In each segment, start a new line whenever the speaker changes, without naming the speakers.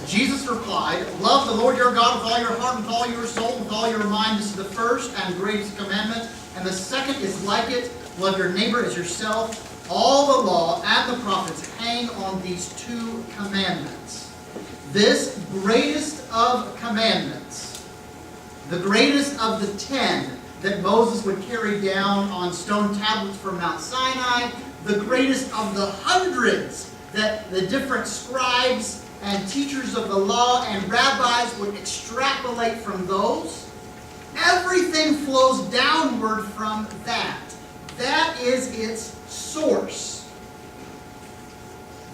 Jesus replied, "Love the Lord your God with all your heart, with all your soul, with all your mind. This is the first and greatest commandment. And the second is like it. Love your neighbor as yourself. All the law and the prophets hang on these two commandments." This greatest of commandments, the greatest of the 10 that Moses would carry down on stone tablets from Mount Sinai, the greatest of the hundreds that the different scribes and teachers of the law and rabbis would extrapolate from those, everything flows downward from that. That is its source.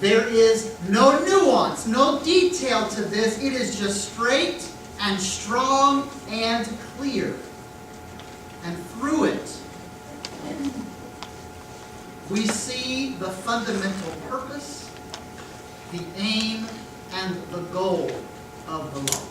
There is no nuance, no detail to this. It is just straight and strong and clear. And through it, we see the fundamental purpose, the aim, and the goal of the law.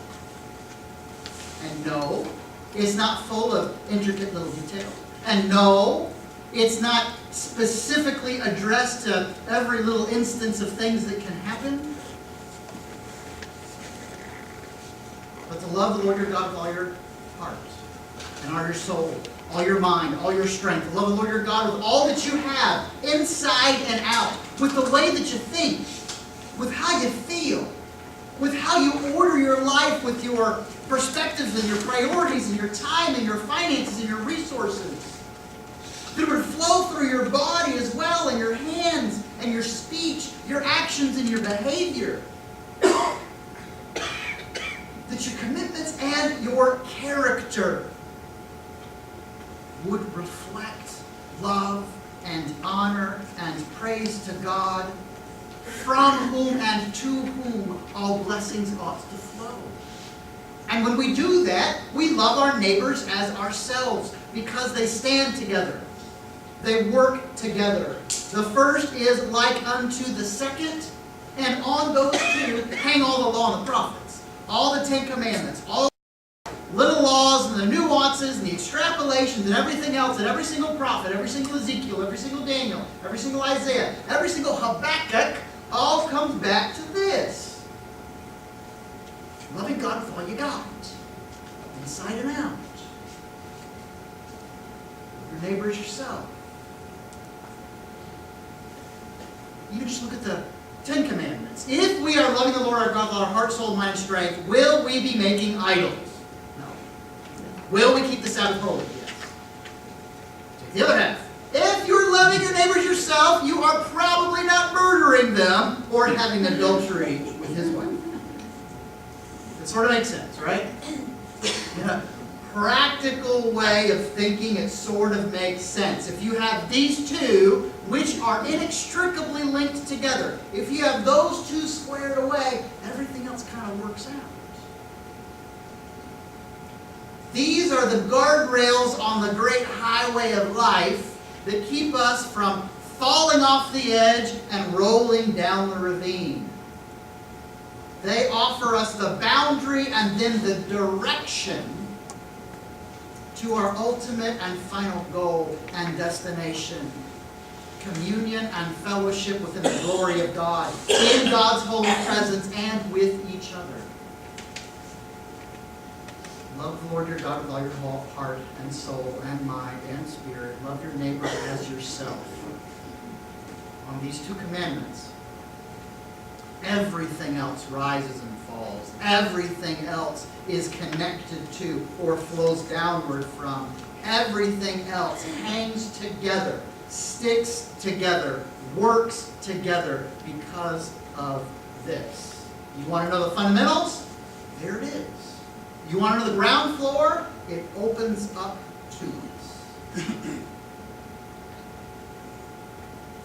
And no, it's not full of intricate little details. And no, it's not specifically addressed to every little instance of things that can happen. But to love the Lord your God with all your heart, and all your soul, all your mind, all your strength. To love the Lord your God with all that you have, inside and out, with the way that you think, with how you feel, with how you order your life, with your perspectives and your priorities and your time and your finances and your resources. That it would flow through your body as well, and your hands and your speech, your actions and your behavior. That your commitments and your character would reflect love and honor and praise to God, from whom and to whom all blessings ought to flow. And when we do that, we love our neighbors as ourselves, because they stand together. They work together. The first is like unto the second, and on those two hang all the law and the prophets. All the 10 commandments, all little laws and the nuances and the extrapolations and everything else that every single prophet, every single Ezekiel, every single Daniel, every single Isaiah, every single Habakkuk, all comes back to this. Loving God with all you got, inside and out. Your neighbor as yourself. You just look at the 10 Commandments. If we are loving the Lord our God with our heart, soul, mind, and strength, will we be making idols? No. Will we keep the Sabbath holy? Yes. Take the other half. If you're loving your neighbors yourself, you are probably not murdering them or having adultery with his wife. It sort of makes sense, right? In a practical way of thinking, it sort of makes sense. If you have these two, which are inextricably linked together, if you have those two squared away, everything else kind of works out. These are the guardrails on the great highway of life that keep us from falling off the edge and rolling down the ravine. They offer us the boundary and then the direction to our ultimate and final goal and destination. Communion and fellowship within the glory of God, in God's holy presence and with each other. Love the Lord your God with all your heart and soul and mind and spirit. Love your neighbor as yourself. On these two commandments, everything else rises and falls. Everything else is connected to or flows downward from. Everything else hangs together, sticks together, works together because of this. You want to know the fundamentals? There it is. You want to know the ground floor? It opens up to us.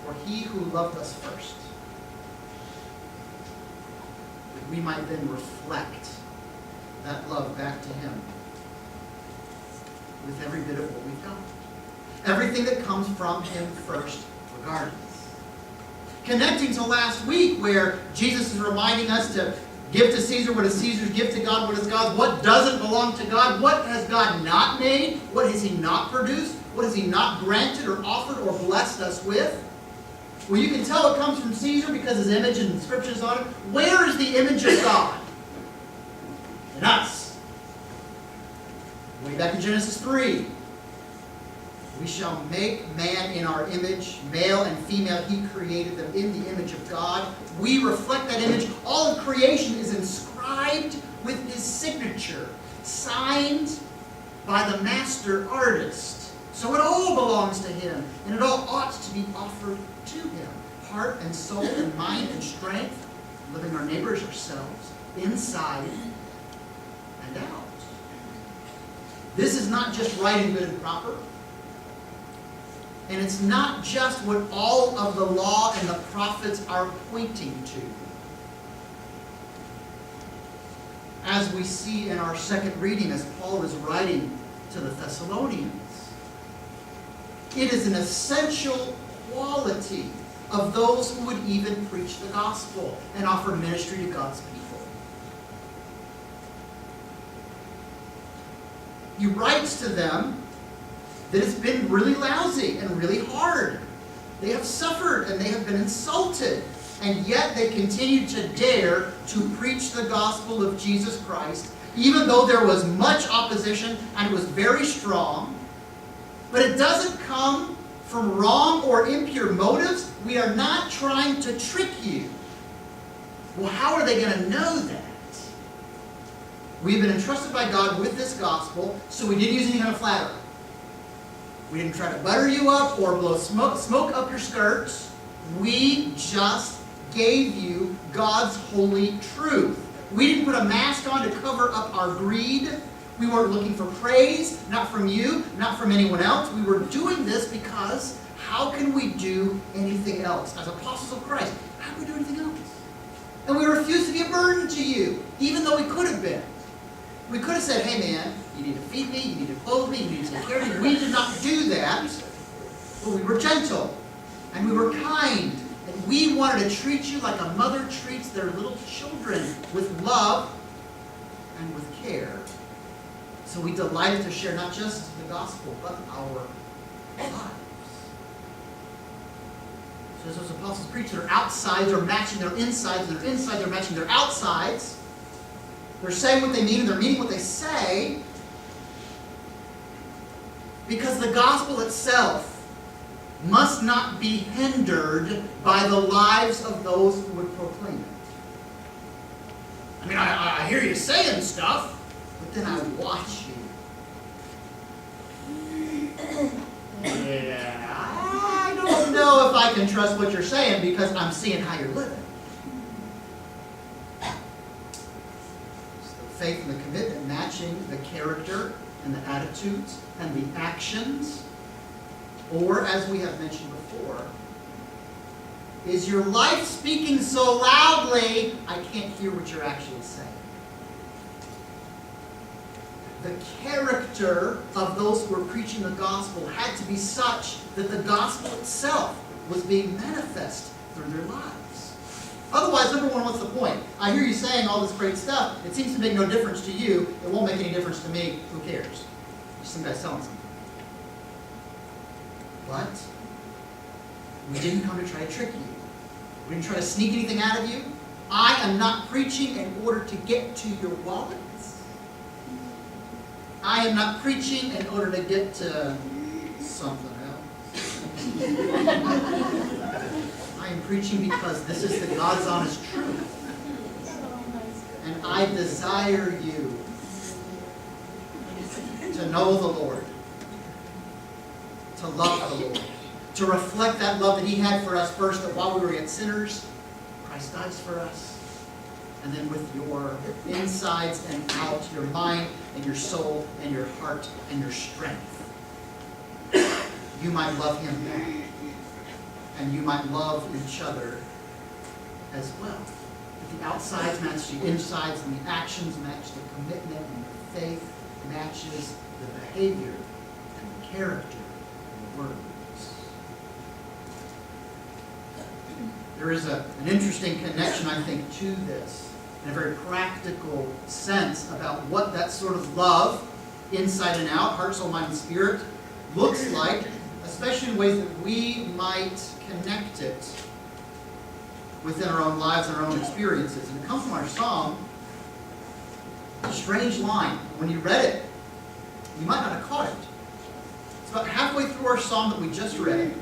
For he who loved us first, that we might then reflect that love back to him with every bit of what we've got. Everything that comes from him first, regardless. Connecting to last week where Jesus is reminding us to give to Caesar what is Caesar's, give to God what is God's. What doesn't belong to God? What has God not made? What has he not produced? What has he not granted or offered or blessed us with? Well, you can tell it comes from Caesar because his image and inscriptions on it. Where is the image of God? in us. Way back in Genesis 3. We shall make man in our image, male and female. He created them in the image of God. We reflect that image. All of creation is inscribed with his signature, signed by the master artist. So it all belongs to him, and it all ought to be offered to him. Heart and soul and mind and strength, living our neighbors ourselves, inside and out. This is not just right and good and proper. And it's not just what all of the law and the prophets are pointing to. As we see in our second reading, as Paul is writing to the Thessalonians, it is an essential quality of those who would even preach the gospel and offer ministry to God's people. He writes to them that it's been really lousy and really hard. They have suffered and they have been insulted, and yet they continue to dare to preach the gospel of Jesus Christ, even though there was much opposition and it was very strong. But it doesn't come from wrong or impure motives. We are not trying to trick you. Well, how are they going to know that? We've been entrusted by God with this gospel, so we didn't use any kind of flattery. We didn't try to butter you up or blow smoke up your skirts. We just gave you God's holy truth. We didn't put a mask on to cover up our greed. We weren't looking for praise, not from you, not from anyone else. We were doing this because how can we do anything else? As apostles of Christ, how can we do anything else? And we refuse to be a burden to you, even though we could have been. We could have said, hey man, you need to feed me, you need to clothe me, you need to take care of me. We did not do that. But we were gentle, and we were kind, and we wanted to treat you like a mother treats their little children, with love and with care. So we delighted to share not just the gospel, but our lives. So as those apostles preach, their outsides are matching their insides, and their insides are matching their outsides. They're saying what they mean, and they're meaning what they say, because the gospel itself must not be hindered by the lives of those who would proclaim it. I mean, I hear you saying stuff, but then I watch you. Yeah, I don't know if I can trust what you're saying because I'm seeing how you're living. Faith and the commitment matching the character and the attitudes and the actions. Or, as we have mentioned before, is your life speaking so loudly I can't hear what you're actually saying? The character of those who are preaching the gospel had to be such that the gospel itself was being manifest through their lives. Otherwise, number one, what's the point? I hear you saying all this great stuff. It seems to make no difference to you. It won't make any difference to me. Who cares? Just some guy's selling something. But we didn't come to try to trick you. We didn't try to sneak anything out of you. I am not preaching in order to get to your wallets. I am not preaching in order to get to something else. I am preaching because this is the God's honest truth. And I desire you to know the Lord, to love the Lord, to reflect that love that He had for us first, that while we were yet sinners, Christ dies for us. And then with your insides and out, your mind and your soul and your heart and your strength, you might love Him back. And you might love each other as well. If the outsides match the insides, and the actions match the commitment, and the faith matches the behavior, and the character, and the words. There is an interesting connection, I think, to this, in a very practical sense, about what that sort of love, inside and out, heart, soul, mind, and spirit, looks like, especially in ways that we might connect it within our own lives and our own experiences. And it comes from our song, It's a strange line. When you read it, you might not have caught it. It's about halfway through our psalm that we just read.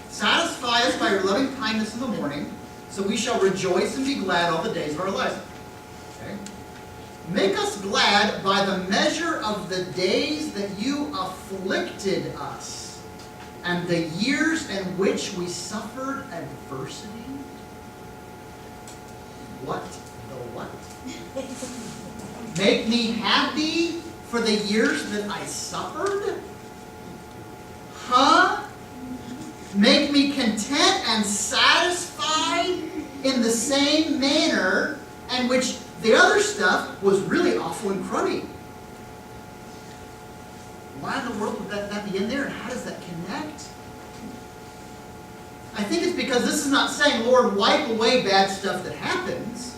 Satisfy us by your loving kindness in the morning, so we shall rejoice and be glad all the days of our lives. Okay? Make us glad by the measure of the days that you afflicted us, and the years in which we suffered adversity. What the what? Make me happy for the years that I suffered? Huh? Make me content and satisfied in the same manner in which the other stuff was really awful and cruddy. Why in the world would that be in there, and how does that connect? I think it's because this is not saying, Lord, wipe away bad stuff that happens.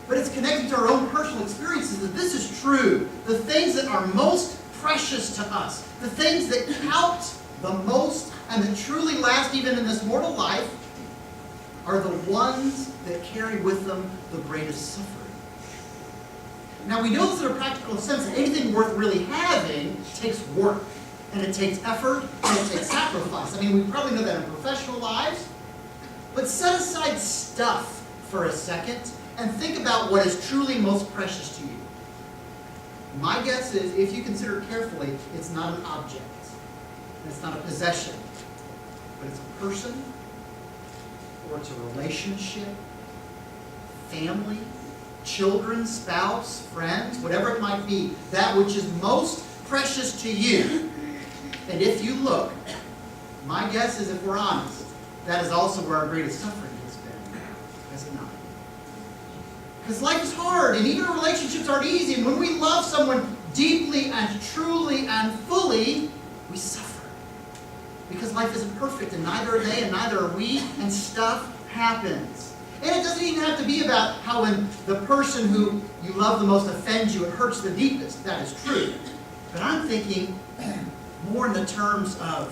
But it's connected to our own personal experiences that this is true. The things that are most precious to us, the things that count the most and that truly last even in this mortal life, are the ones that carry with them the greatest suffering. Now we know this in a practical sense that anything worth really having takes work, and it takes effort, and it takes sacrifice. I mean, we probably know that in professional lives, but set aside stuff for a second and think about what is truly most precious to you. My guess is, if you consider carefully, it's not an object, it's not a possession, but it's a person, or it's a relationship, family, children, spouse, friends, whatever it might be, that which is most precious to you. And if you look, my guess is, if we're honest, that is also where our greatest suffering has been, has it not? Because life is hard, and even relationships aren't easy, and when we love someone deeply and truly and fully, we suffer. Because life isn't perfect, and neither are they, and neither are we, and stuff happens. And it doesn't even have to be about how when the person who you love the most offends you, it hurts the deepest. That is true. But I'm thinking more in the terms of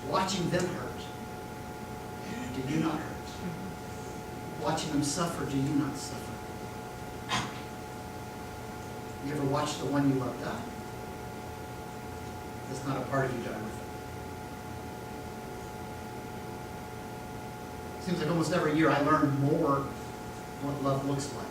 watching them hurt. Do you not hurt? Watching them suffer, do you not suffer? You ever watch the one you love die? That's not a part of you die with it. Seems like almost every year I learn more what love looks like.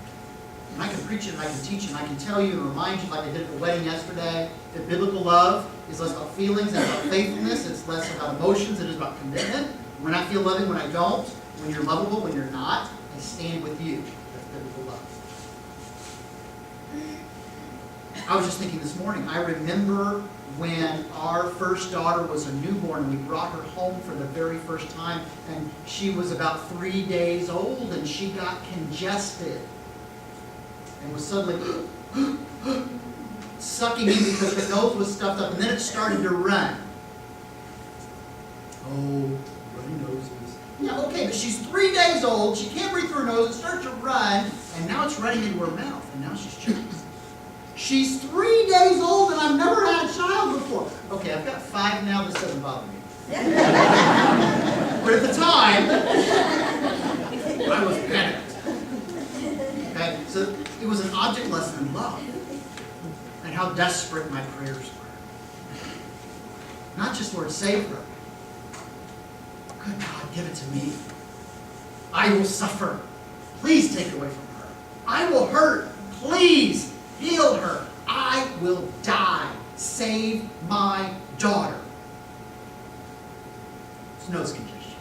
And I can preach it, and I can teach it, and I can tell you and remind you, like I did at the wedding yesterday, that biblical love is less about feelings and about faithfulness. It's less about emotions. It is about commitment. When I feel loving, when I don't, when you're lovable, when you're not, I stand with you. That's biblical love. I was just thinking this morning, I remember when our first daughter was a newborn, and we brought her home for the very first time, and she was about 3 days old, and she got congested and was suddenly sucking in because her nose was stuffed up, and then it started to run. Oh, runny noses. Yeah, okay, but she's 3 days old, she can't breathe through her nose, it starts to run, and now it's running into her mouth, and now she's choking. She's 3 days old, and I've never had a child before. Okay, I've got 5 now, this doesn't bother me. But at the time, I was panicked. Okay, so it was an object lesson in love, and how desperate my prayers were. Not just, Lord, save her. Good God, give it to me. I will suffer. Please take it away from her. I will hurt. Please heal her. I will die. Save my daughter. It's nose congestion.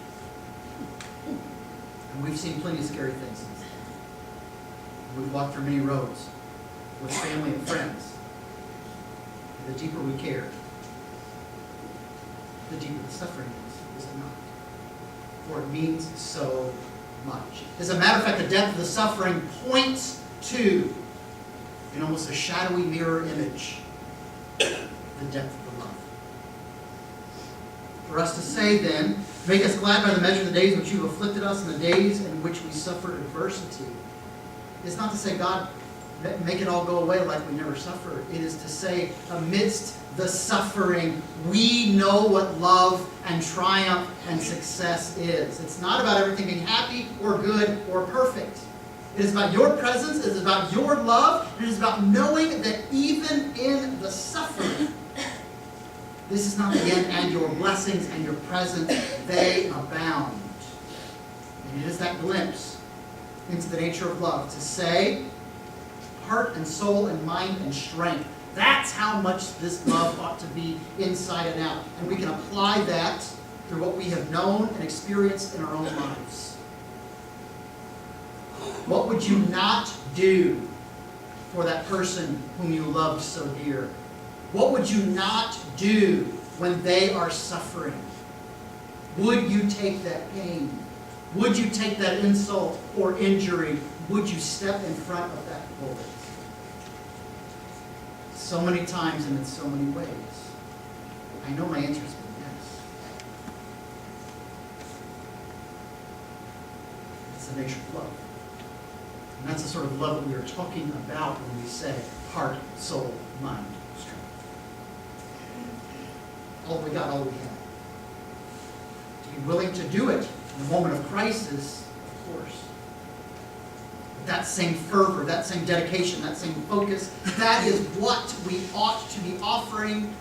And we've seen plenty of scary things since then. We've walked through many roads with family and friends. And the deeper we care, the deeper the suffering is it not? For it means so much. As a matter of fact, the depth of the suffering points to, in almost a shadowy mirror image, the depth of the love. For us to say then, make us glad by the measure of the days which you have afflicted us and the days in which we suffered adversity, is not to say, God, make it all go away like we never suffered. It is to say, amidst the suffering, we know what love and triumph and success is. It's not about everything being happy or good or perfect. It is about your presence. It is about your love. It is about knowing that even in the suffering, this is not the end, and your blessings and your presence, they abound. And it is that glimpse into the nature of love to say, heart and soul and mind and strength. That's how much this love ought to be inside and out. And we can apply that through what we have known and experienced in our own lives. What would you not do for that person whom you loved so dear? What would you not do when they are suffering? Would you take that pain? Would you take that insult or injury? Would you step in front of that bullet? So many times and in so many ways. I know my answer has been yes. It's the nature of love. And that's the sort of love that we are talking about when we say heart, soul, mind, strength. All we got, all we have. To be willing to do it in the moment of crisis, of course. That same fervor, that same dedication, that same focus, that is what we ought to be offering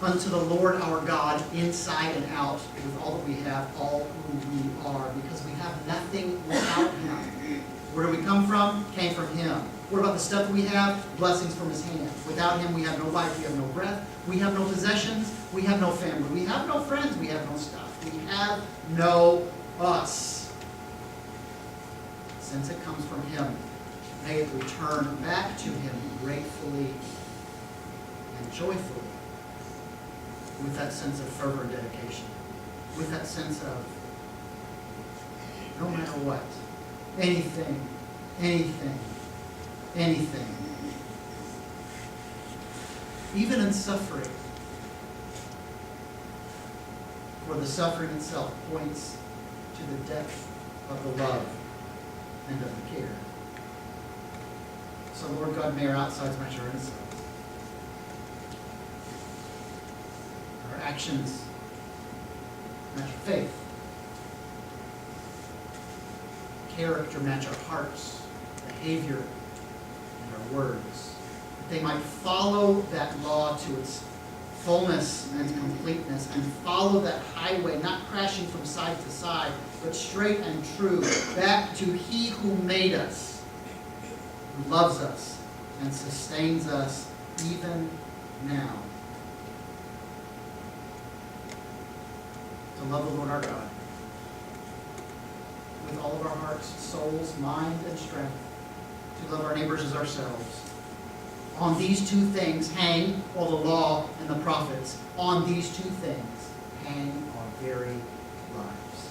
unto the Lord our God inside and out with all that we have, all who we are, because we have nothing without Him. Where do we come from? Came from Him. What about the stuff we have? Blessings from His hand. Without Him, we have no life, we have no breath, we have no possessions, we have no family, we have no friends, we have no stuff. We have no us. Since it comes from Him, may it return back to Him gratefully and joyfully, with that sense of fervor and dedication, with that sense of, no matter what, anything, even in suffering, for the suffering itself points to the depth of the love and of the care. So Lord God, may our outsides match our insides. Our actions match our faith. Character match our hearts, behavior, and our words. That they might follow that law to its fullness and completeness, and follow that highway, not crashing from side to side, but straight and true, back to He who made us, who loves us and sustains us even now. To love the Lord our God with all of our hearts, souls, mind, and strength, to love our neighbors as ourselves. On these two things hang all the law and the prophets. On these two things hang our very lives.